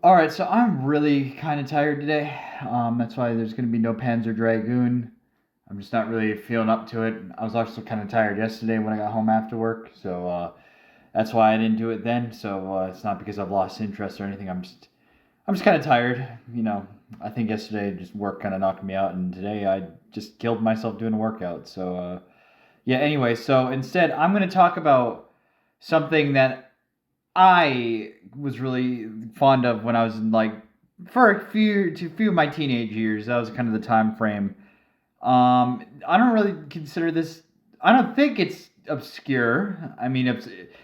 All right, so I'm really kind of tired today. That's why there's going to be no Panzer Dragoon. I'm just not really feeling up to it. I was also kind of tired yesterday when I got home after work, so that's why I didn't do it then. So it's not because I've lost interest or anything. I'm just kind of tired. I think yesterday just work kind of knocked me out, and today I just killed myself doing a workout. So yeah. Anyway, so instead I'm going to talk about something that I was really fond of when I was in for a few of my teenage years. That was kind of the time frame. I don't really consider this. I don't think it's obscure. I mean,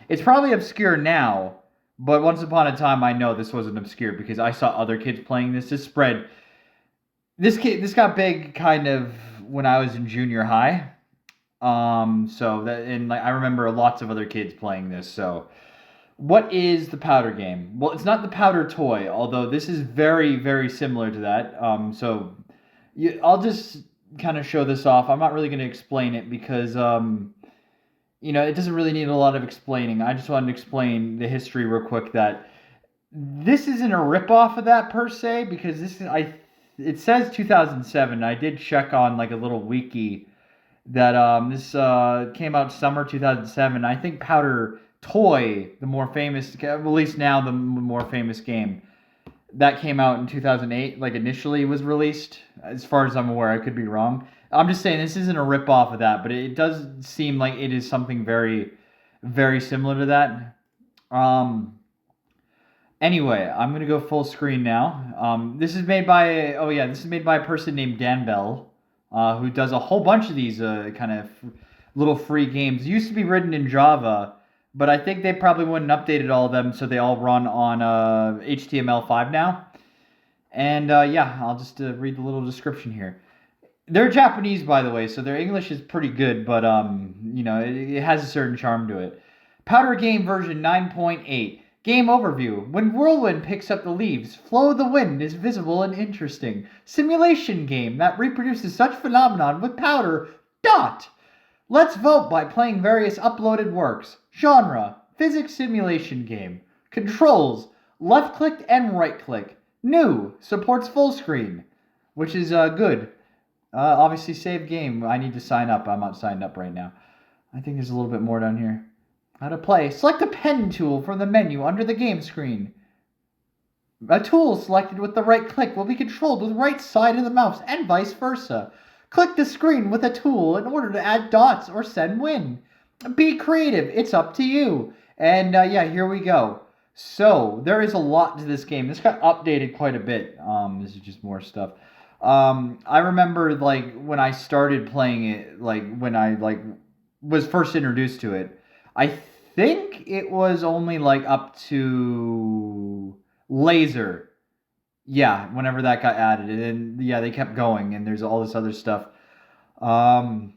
it's probably obscure now, but once upon a time, I know this wasn't obscure because I saw other kids playing this. This spread. This got big kind of when I was in junior high. So that and like I remember lots of other kids playing this. So what is the powder game? Well, it's not the powder toy, although this is very, very similar to that. I'll just kind of show this off. I'm not really going to explain it because, it doesn't really need a lot of explaining. I just wanted to explain the history real quick that this isn't a ripoff of that per se because it says 2007. I did check on like a little wiki that this came out summer 2007. I think Powder Toy, the more famous, at least now the more famous game, that came out in 2008. Like initially was released, as far as I'm aware. I could be wrong. I'm just saying this isn't a rip off of that, but it does seem like it is something very, very similar to that. Um, Anyway, I'm gonna go full screen now. This is made by a person named Dan Bell, who does a whole bunch of these kind of little free games. It used to be written in Java, but I think they probably wouldn't updated all of them, so they all run on HTML5 now. And yeah, I'll just read the little description here. They're Japanese, by the way, so their English is pretty good, but it has a certain charm to it. Powder Game version 9.8. Game overview. When Whirlwind picks up the leaves, Flow of the Wind is visible and interesting. Simulation game that reproduces such phenomenon with powder. Dot. Let's vote by playing various uploaded works. Genre. Physics simulation game. Controls. Left click and right click. New. Supports full screen. Which is good. Obviously, save game. I need to sign up. I'm not signed up right now. I think there's a little bit more down here. How to play. Select a pen tool from the menu under the game screen. A tool selected with the right click will be controlled with the right side of the mouse and vice versa. Click the screen with a tool in order to add dots or send win. Be creative. It's up to you. And yeah, here we go. So there is a lot to this game. This got updated quite a bit. This is just more stuff. I remember like when I started playing it, like when I like was first introduced to it. I think it was only like up to laser. Yeah, whenever that got added, and then yeah, they kept going, and there's all this other stuff. Um,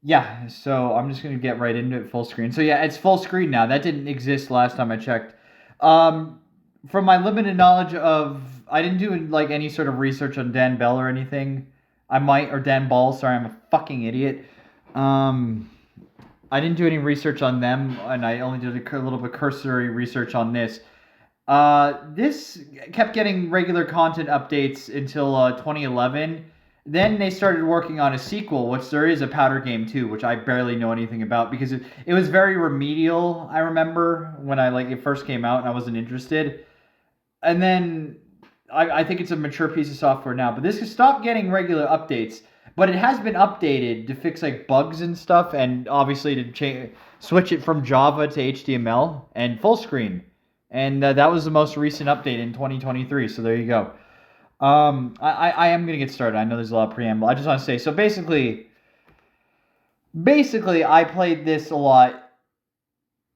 yeah, so I'm just gonna get right into it full screen. So yeah, it's full screen now. That didn't exist last time I checked. Um, from my limited knowledge of, I didn't do like any sort of research on Dan Bell or anything. I might or Dan Ball. Sorry, I'm a fucking idiot. Um, I didn't do any research on them, and I only did a little bit cursory research on this. This kept getting regular content updates until 2011. Then they started working on a sequel, which there is a Powder Game too, which I barely know anything about because it was very remedial. I remember when I like it first came out and I wasn't interested. And then I think it's a mature piece of software now, but this has stopped getting regular updates. But it has been updated to fix like bugs and stuff, and obviously to switch it from Java to HTML and full screen. And that was the most recent update in 2023. So there you go. I am gonna get started. I know there's a lot of preamble. I just want to say so basically I played this a lot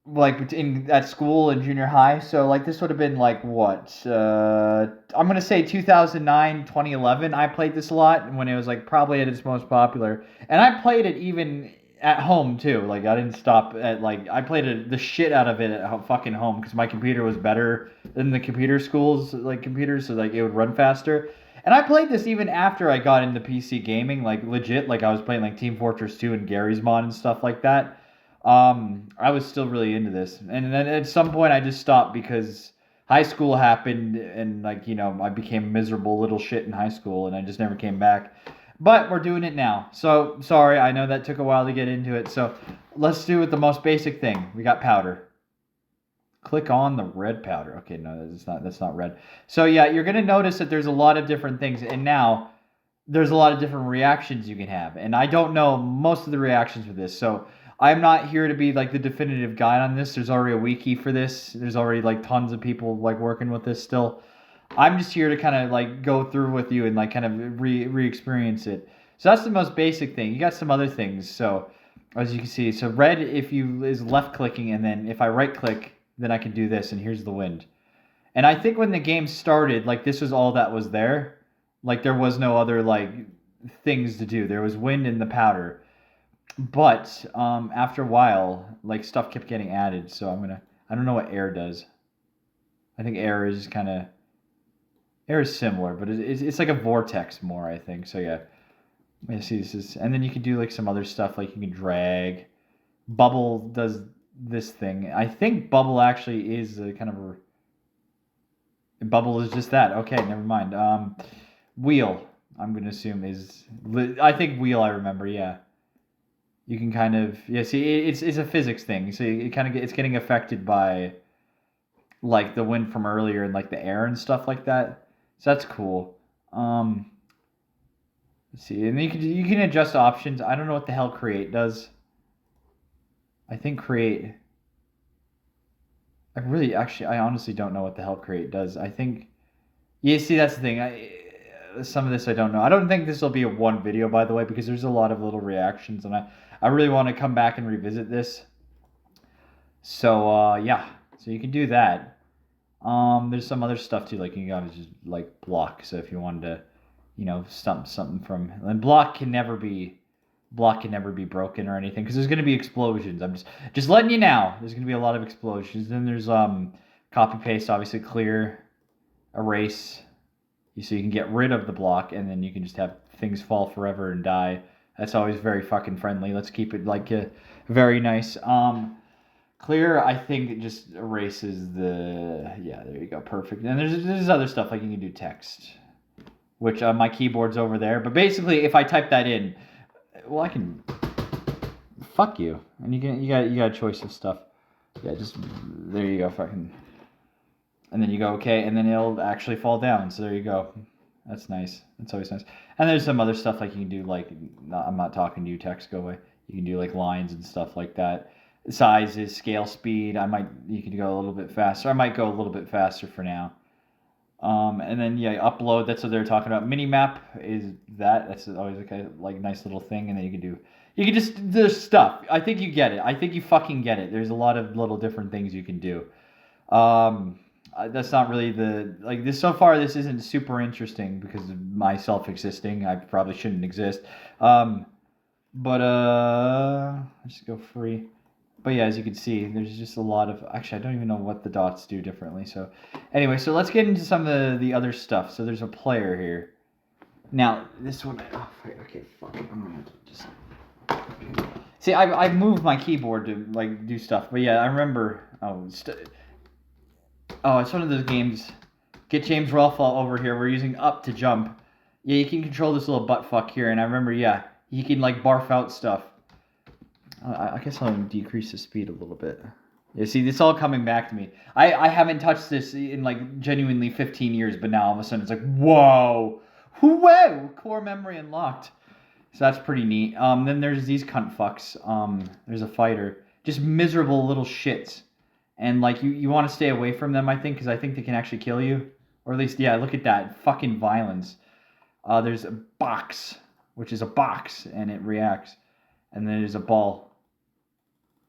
like in at school in junior high. So like this would have been like what I'm gonna say 2009, 2011. I played this a lot when it was like probably at its most popular, and I played it even at home too. Like I didn't stop at like I played the shit out of it at fucking home because my computer was better than the computer schools like computers, so like it would run faster. And I played this even after I got into PC gaming, like legit. Like I was playing like Team Fortress 2 and Gary's Mod and stuff like that. I was still really into this, and then at some point I just stopped because high school happened, and like, you know, I became a miserable little shit in high school, and I just never came back. But we're doing it now. So sorry, I know that took a while to get into it. So let's do it the most basic thing. We got powder. Click on the red powder. Okay, no, that's not red. So yeah, you're gonna notice that there's a lot of different things, and now there's a lot of different reactions you can have. And I don't know most of the reactions for this, so I'm not here to be like the definitive guide on this. There's already a wiki for this. There's already like tons of people like working with this still. I'm just here to kind of like go through with you and like kind of re-experience it. So that's the most basic thing. You got some other things. So as you can see, so red if you is left clicking, and then if I right click, then I can do this, and here's the wind. And I think when the game started, like this was all that was there. Like there was no other like things to do. There was wind in the powder. But after a while, like stuff kept getting added. So I don't know what air does. I think air is kind of air is similar, but it's like a vortex more, I think. So yeah, let me see this is, and then you can do like some other stuff, like you can drag. Bubble does this thing. I think bubble actually is a kind of a bubble is just that. Okay, never mind. Wheel, I'm gonna assume is. I think wheel. I remember. Yeah. You can kind of see it's a physics thing. So it kind of it's getting affected by like the wind from earlier and like the air and stuff like that. So that's cool. Let's see, and you can adjust options. I don't know what the hell create does. I think create. I honestly don't know what the hell create does. I think. Yeah, see, that's the thing. Some of this I don't know. I don't think this will be a one video, by the way, because there's a lot of little reactions, and I really want to come back and revisit this. So yeah, so you can do that. There's some other stuff too, like you gotta just like block. So if you wanted to, you know, stump something from, and block can never be broken or anything, because there's gonna be explosions. I'm just letting you know. There's gonna be a lot of explosions. Then there's copy paste, obviously clear, erase. So you can get rid of the block, and then you can just have things fall forever and die. That's always very fucking friendly. Let's keep it like very nice. Clear, I think it just erases the, yeah, there you go, perfect. And there's other stuff, like you can do text, which my keyboard's over there. But basically, if I type that in, well, I can, fuck you. And you got a choice of stuff. Yeah, just, there you go, fucking. And then you go, okay, and then it'll actually fall down. So there you go. That's nice. That's always nice. And there's some other stuff like you can do, like, I'm not talking to you, text, go away. You can do like lines and stuff like that. Sizes, scale speed. You can go a little bit faster. I might go a little bit faster for now. And then yeah, upload. That's what they're talking about. Minimap is that. That's always like nice little thing. And then you can just, there's stuff. I think you get it. I think you fucking get it. There's a lot of little different things you can do. That's not really like this so far. This isn't super interesting because of myself existing. I probably shouldn't exist. But let's go free. But yeah, as you can see, there's just a lot of, actually I don't even know what the dots do differently. So anyway, so let's get into some of the other stuff. So there's a player here. Now this one, okay, fuck it, I'm gonna have to just. See, I've moved my keyboard to like do stuff, but yeah, I remember. It's one of those games. Get James Rolfe over here. We're using up to jump. Yeah, you can control this little butt fuck here, and I remember, yeah, he can like barf out stuff. I guess I'll decrease the speed a little bit. Yeah, see, it's all coming back to me. I haven't touched this in like genuinely 15 years, but now all of a sudden it's like, whoa, core memory unlocked. So that's pretty neat. Then there's these cunt fucks. There's a fighter, just miserable little shits. And like you want to stay away from them, I think, because I think they can actually kill you, or at least, yeah, look at that fucking violence. There's a box, which is a box, and it reacts, and then there's a ball,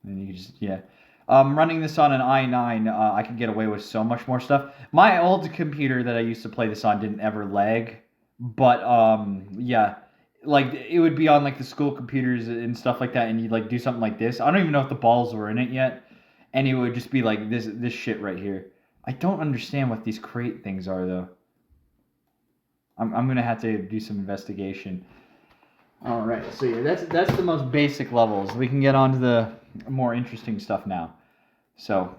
and you can just, yeah. Running this on an i9, I can get away with so much more stuff. My old computer that I used to play this on didn't ever lag, but yeah, like it would be on like the school computers and stuff like that, and you'd like do something like this. I don't even know if the balls were in it yet. And it would just be like this shit right here. I don't understand what these crate things are, though. I'm gonna have to do some investigation. All right, so yeah, that's the most basic levels. We can get on to the more interesting stuff now. So,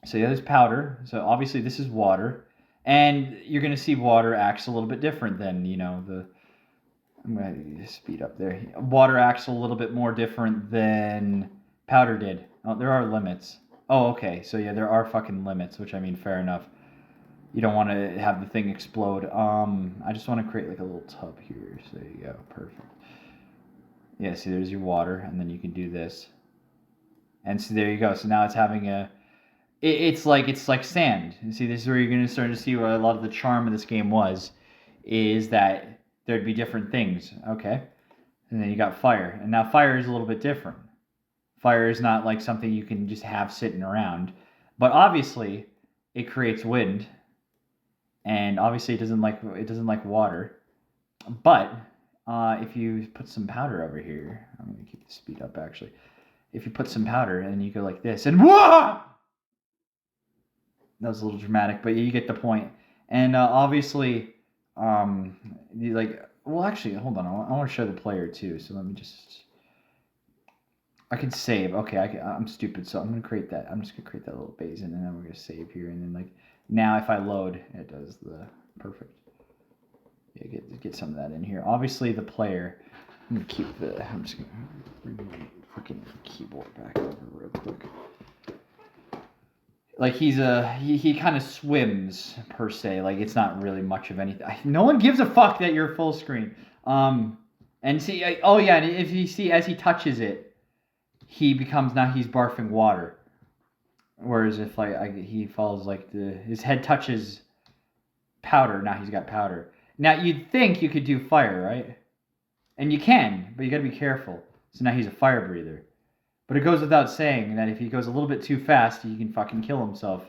So yeah, there's powder. So obviously this is water. And you're going to see water acts a little bit different than, I'm going to speed up there. Water acts a little bit more different than powder did. Oh, there are limits. Oh, okay. So yeah, there are fucking limits, which I mean, fair enough. You don't want to have the thing explode. I just want to create like a little tub here. So there you go. Perfect. Yeah, see, there's your water, and then you can do this. And so there you go. So now it's having it's like sand. You see, this is where you're going to start to see what a lot of the charm of this game was, is that there'd be different things. Okay. And then you got fire. And now fire is a little bit different. Fire is not like something you can just have sitting around. But obviously, it creates wind. And obviously it doesn't like water. But if you put some powder over here, I'm going to keep the speed up actually. If you put some powder and you go like this, and whoa! That was a little dramatic, but you get the point. And obviously, well, actually, hold on. I want to show the player too. So let me just. I can save. Okay, I'm stupid, so I'm gonna create that. I'm just gonna create that little basin, and then we're gonna save here, and then like now if I load, it does the perfect. Yeah, get some of that in here. Obviously, the player. I'm gonna keep the. I'm just gonna bring my fucking keyboard back over real quick. Like he kind of swims per se. Like it's not really much of anything. No one gives a fuck that you're full screen. And see, oh yeah, and if you see as he touches it, he's barfing water. Whereas if he falls his head touches powder, now he's got powder. Now you'd think you could do fire, right? And you can, but you got to be careful. So now he's a fire breather. But it goes without saying that if he goes a little bit too fast, he can fucking kill himself.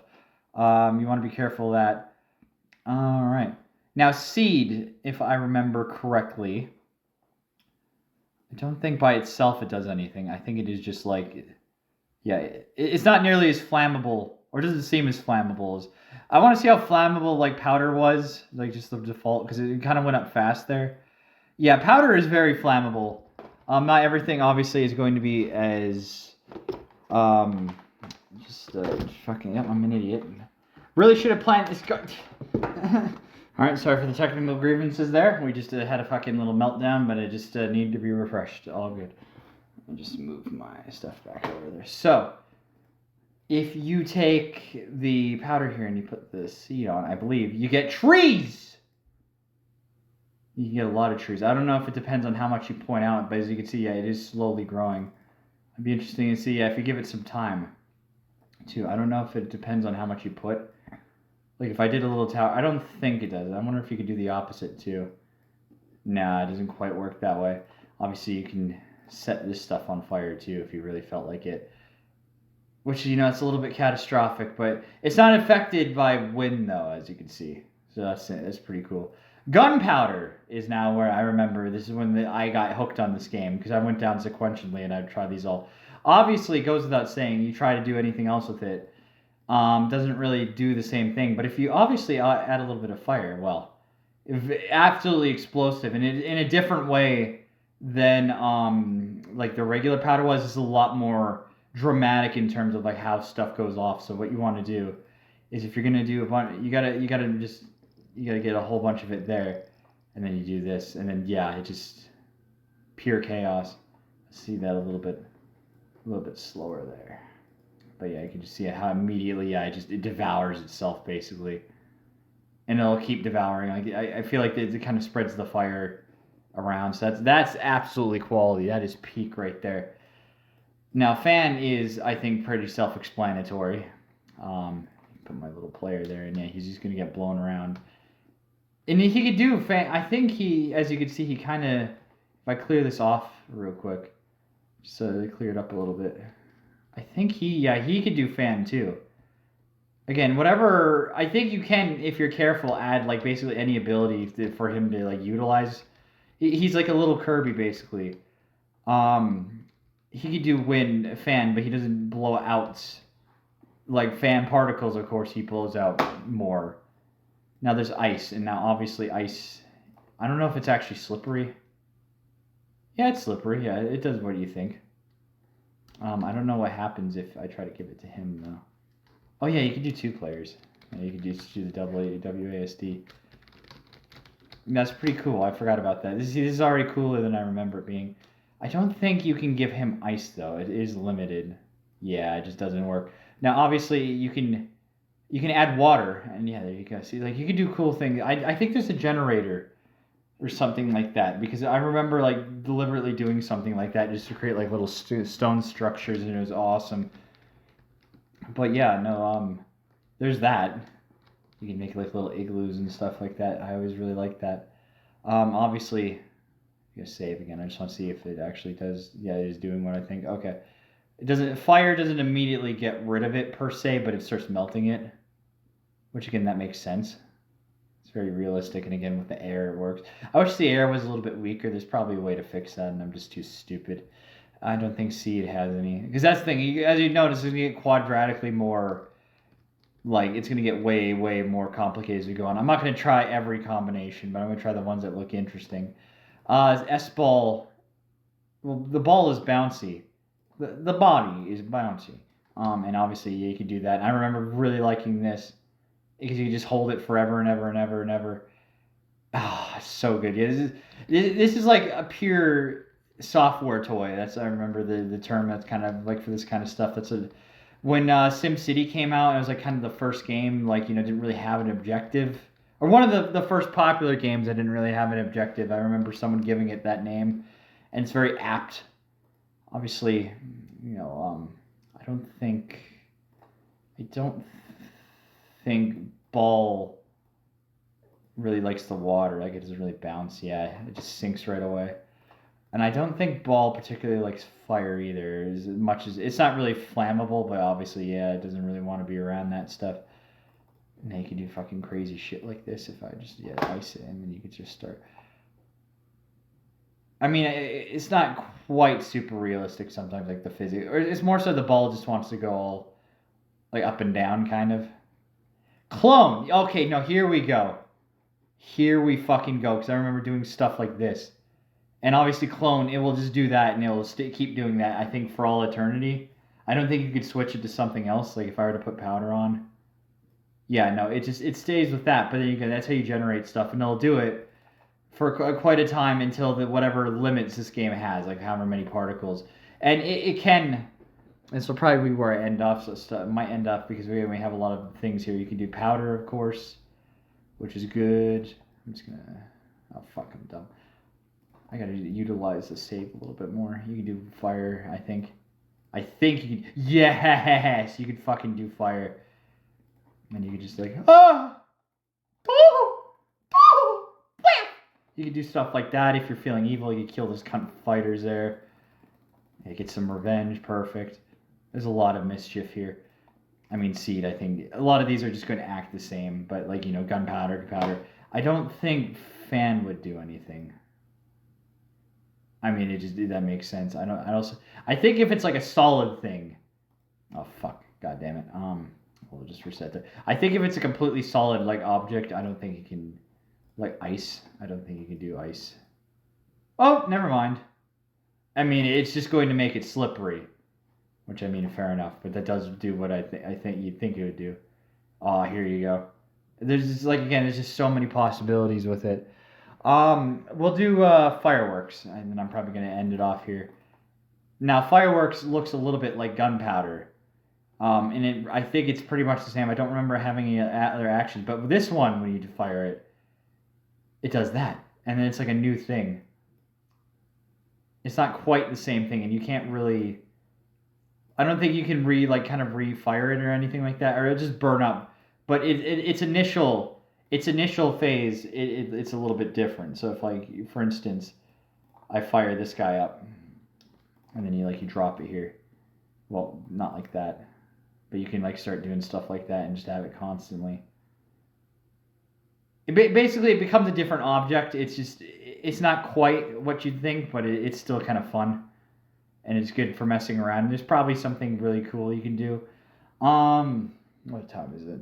You want to be careful of that. All right. Now, seed, if I remember correctly, I don't think by itself it does anything. I think it is just like, yeah, it's not nearly as flammable, or doesn't seem as flammable as. I want to see how flammable like powder was, like just the default, because it kind of went up fast there. Yeah, powder is very flammable. Not everything obviously is going to be as fucking. Yep, I'm an idiot. Really should have planned this. All right, sorry for the technical grievances there. We just had a fucking little meltdown, but it just needed to be refreshed. All good. I'll just move my stuff back over there. So, if you take the powder here and you put the seed on, I believe you get trees. You can get a lot of trees. I don't know if it depends on how much you point out, but as you can see, yeah, it is slowly growing. It'd be interesting to see if you give it some time, too. I don't know if it depends on how much you put. Like, if I did a little tower, I don't think it does. I wonder if you could do the opposite, too. Nah, it doesn't quite work that way. Obviously, you can set this stuff on fire, too, if you really felt like it. Which, it's a little bit catastrophic, but it's not affected by wind, though, as you can see. So that's pretty cool. Gunpowder is now where I remember. This is when I got hooked on this game, because I went down sequentially and I'd try these all. Obviously, it goes without saying, you try to do anything else with it, doesn't really do the same thing. But if you obviously add a little bit of fire, well, absolutely explosive, and in a different way than like the regular powder was. It's a lot more dramatic in terms of like how stuff goes off. So what you want to do is, if you're gonna do a bunch, you gotta get a whole bunch of it there, and then you do this, and then yeah, it just pure chaos. See that a little bit slower there, but yeah, you can just see how immediately it devours itself basically, and it'll keep devouring. I feel like it kind of spreads the fire around, so that's absolutely quality. That is peak right there. Now fan is, I think, pretty self-explanatory. Put my little player there, and yeah, he's just gonna get blown around. And he could do fan. I think as you can see, he kind of. If I clear this off real quick, just so they clear it up a little bit. I think he could do fan too. Again, whatever. I think you can, if you're careful, add like basically any ability for him to like utilize. He's like a little Kirby basically. He could do wind fan, but he doesn't blow out like fan particles. Of course, he blows out more. Now there's ice, and now obviously ice, I don't know if it's actually slippery. Yeah, it's slippery. Yeah, it does. What do you think? I don't know what happens if I try to give it to him, though. Oh yeah, you could do 2 players. Yeah, you could just do the WASD. That's pretty cool. I forgot about that. This is already cooler than I remember it being. I don't think you can give him ice though. It is limited. Yeah, it just doesn't work. Now, obviously, you can add water, and yeah, there you go. See, like you can do cool things. I think there's a generator or something like that because I remember like deliberately doing something like that just to create like little stone structures, and it was awesome. But yeah, no, there's that. You can make like little igloos and stuff like that. I always really like that. Obviously, I'm gonna save again. I just want to see if it actually does. Yeah, it is doing what I think. Okay, it doesn't. Fire doesn't immediately get rid of it per se, but it starts melting it. Which again, that makes sense. It's very realistic, and again, with the air, it works. I wish the air was a little bit weaker. There's probably a way to fix that, and I'm just too stupid. I don't think seed has any, because that's the thing. As you notice, it's gonna get quadratically more. Like it's gonna get way, way more complicated as we go on. I'm not gonna try every combination, but I'm gonna try the ones that look interesting. S ball. Well, the ball is bouncy. The body is bouncy. And obviously you can do that. And I remember really liking this because you just hold it forever and ever and ever and ever. Ah, so good. Yeah, this is like a pure software toy. That's I remember the term that's kind of like for this kind of stuff. That's a when SimCity came out, it was like kind of the first game like didn't really have an objective, or one of the first popular games that didn't really have an objective. I remember someone giving it that name, and it's very apt. Obviously, I don't think ball really likes the water. Like it doesn't really bounce. Yeah, it just sinks right away. And I don't think ball particularly likes fire either, as much as it's not really flammable, but obviously, yeah, it doesn't really want to be around that stuff. Now you can do fucking crazy shit like this if I just ice it, and then you could just start. I mean, it's not quite super realistic sometimes, like the physics, or it's more so the ball just wants to go all like up and down, kind of. Clone. Okay, no, here we go. Here we fucking go, because I remember doing stuff like this. And obviously, clone, it will just do that, and it will keep doing that, I think, for all eternity. I don't think you could switch it to something else, like if I were to put powder on. Yeah, no, it stays with that, but there you go. That's how you generate stuff, and it'll do it for quite a time until the whatever limits this game has, like however many particles. And it can. This will probably be where I end off. So it might end up because we have a lot of things here. You can do powder, of course, which is good. I'm just gonna. Oh fuck, I'm dumb. I gotta utilize the save a little bit more. You can do fire, I think. I think you can. Yes! You can fucking do fire. And you can just like. Ah! You can do stuff like that if you're feeling evil. You can kill those cunt fighters there. You get some revenge. Perfect. There's a lot of mischief here. I mean, seed, I think. A lot of these are just going to act the same. But like, gunpowder, powder. I don't think fan would do anything. I mean, that makes sense. I think if it's like a solid thing. Oh fuck! God damn it. We'll just reset that. I think if it's a completely solid like object, I don't think you can, like ice. I don't think you can do ice. Oh, never mind. I mean, it's just going to make it slippery, which I mean, fair enough. But that does do what I think you'd think it would do. Oh, here you go. There's just, like again, there's just so many possibilities with it. We'll do fireworks, and then I'm probably going to end it off here. Now, fireworks looks a little bit like gunpowder, and I think it's pretty much the same. I don't remember having any other actions, but with this one, when you fire it, it does that, and then it's like a new thing. It's not quite the same thing, and you can't really. I don't think you can kind of refire it or anything like that, or it'll just burn up. But its initial phase, it's a little bit different. So if like for instance, I fire this guy up, and then you drop it here. Well, not like that, but you can like start doing stuff like that and just have it constantly. Basically, it becomes a different object. It's not quite what you'd think, but it's still kind of fun, and it's good for messing around. And there's probably something really cool you can do. What time is it?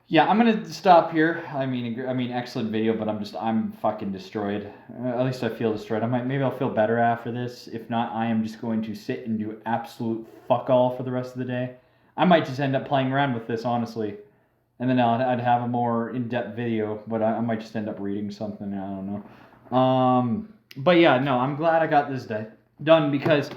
Yeah, I'm gonna stop here. I mean, excellent video, but I'm fucking destroyed. At least I feel destroyed. Maybe I'll feel better after this. If not, I am just going to sit and do absolute fuck all for the rest of the day. I might just end up playing around with this, honestly. And then I'd have a more in-depth video, but I might just end up reading something. I don't know. But yeah, no, I'm glad I got this done because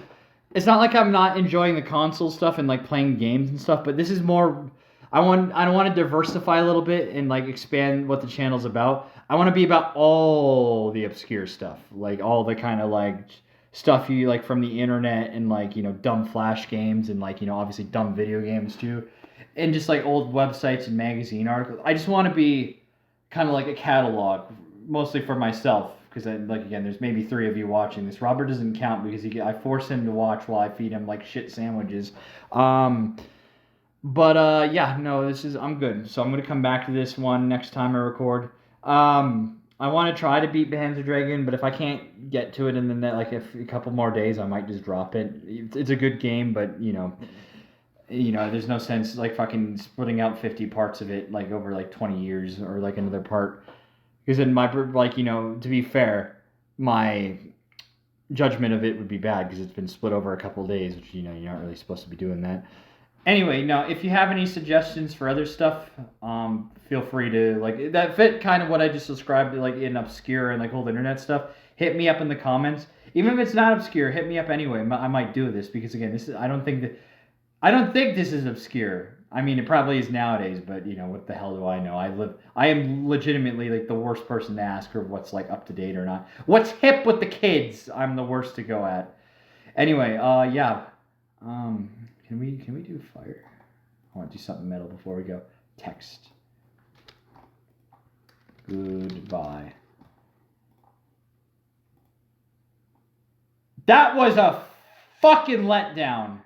it's not like I'm not enjoying the console stuff and like playing games and stuff, but this is more. I want to diversify a little bit and like expand what the channel's about. I want to be about all the obscure stuff, like all the kind of like stuff you like from the internet and like dumb flash games and like obviously dumb video games too, and just like old websites and magazine articles. I just want to be kind of like a catalog, mostly for myself, because like again, there's maybe 3 of you watching this. Robert doesn't count because I force him to watch while I feed him like shit sandwiches. But yeah, no, I'm good. So I'm gonna come back to this one next time I record. I want to try to beat Panzer Dragoon, but if I can't get to it in the net, like if a couple more days, I might just drop it. It's a good game, but there's no sense like fucking splitting out 50 parts of it like over like 20 years or like another part. Because then to be fair, my judgment of it would be bad because it's been split over a couple of days, which you're not really supposed to be doing that. Anyway, now if you have any suggestions for other stuff, feel free to like that fit kind of what I just described, like in obscure and like old internet stuff. Hit me up in the comments. Even if it's not obscure, hit me up anyway. I might do this because again, I don't think this is obscure. I mean, it probably is nowadays, but what the hell do I know? I am legitimately like the worst person to ask her what's like up to date or not. What's hip with the kids? I'm the worst to go at. Anyway, yeah. Can we do fire? I want to do something metal before we go. Text. Goodbye. That was a fucking letdown.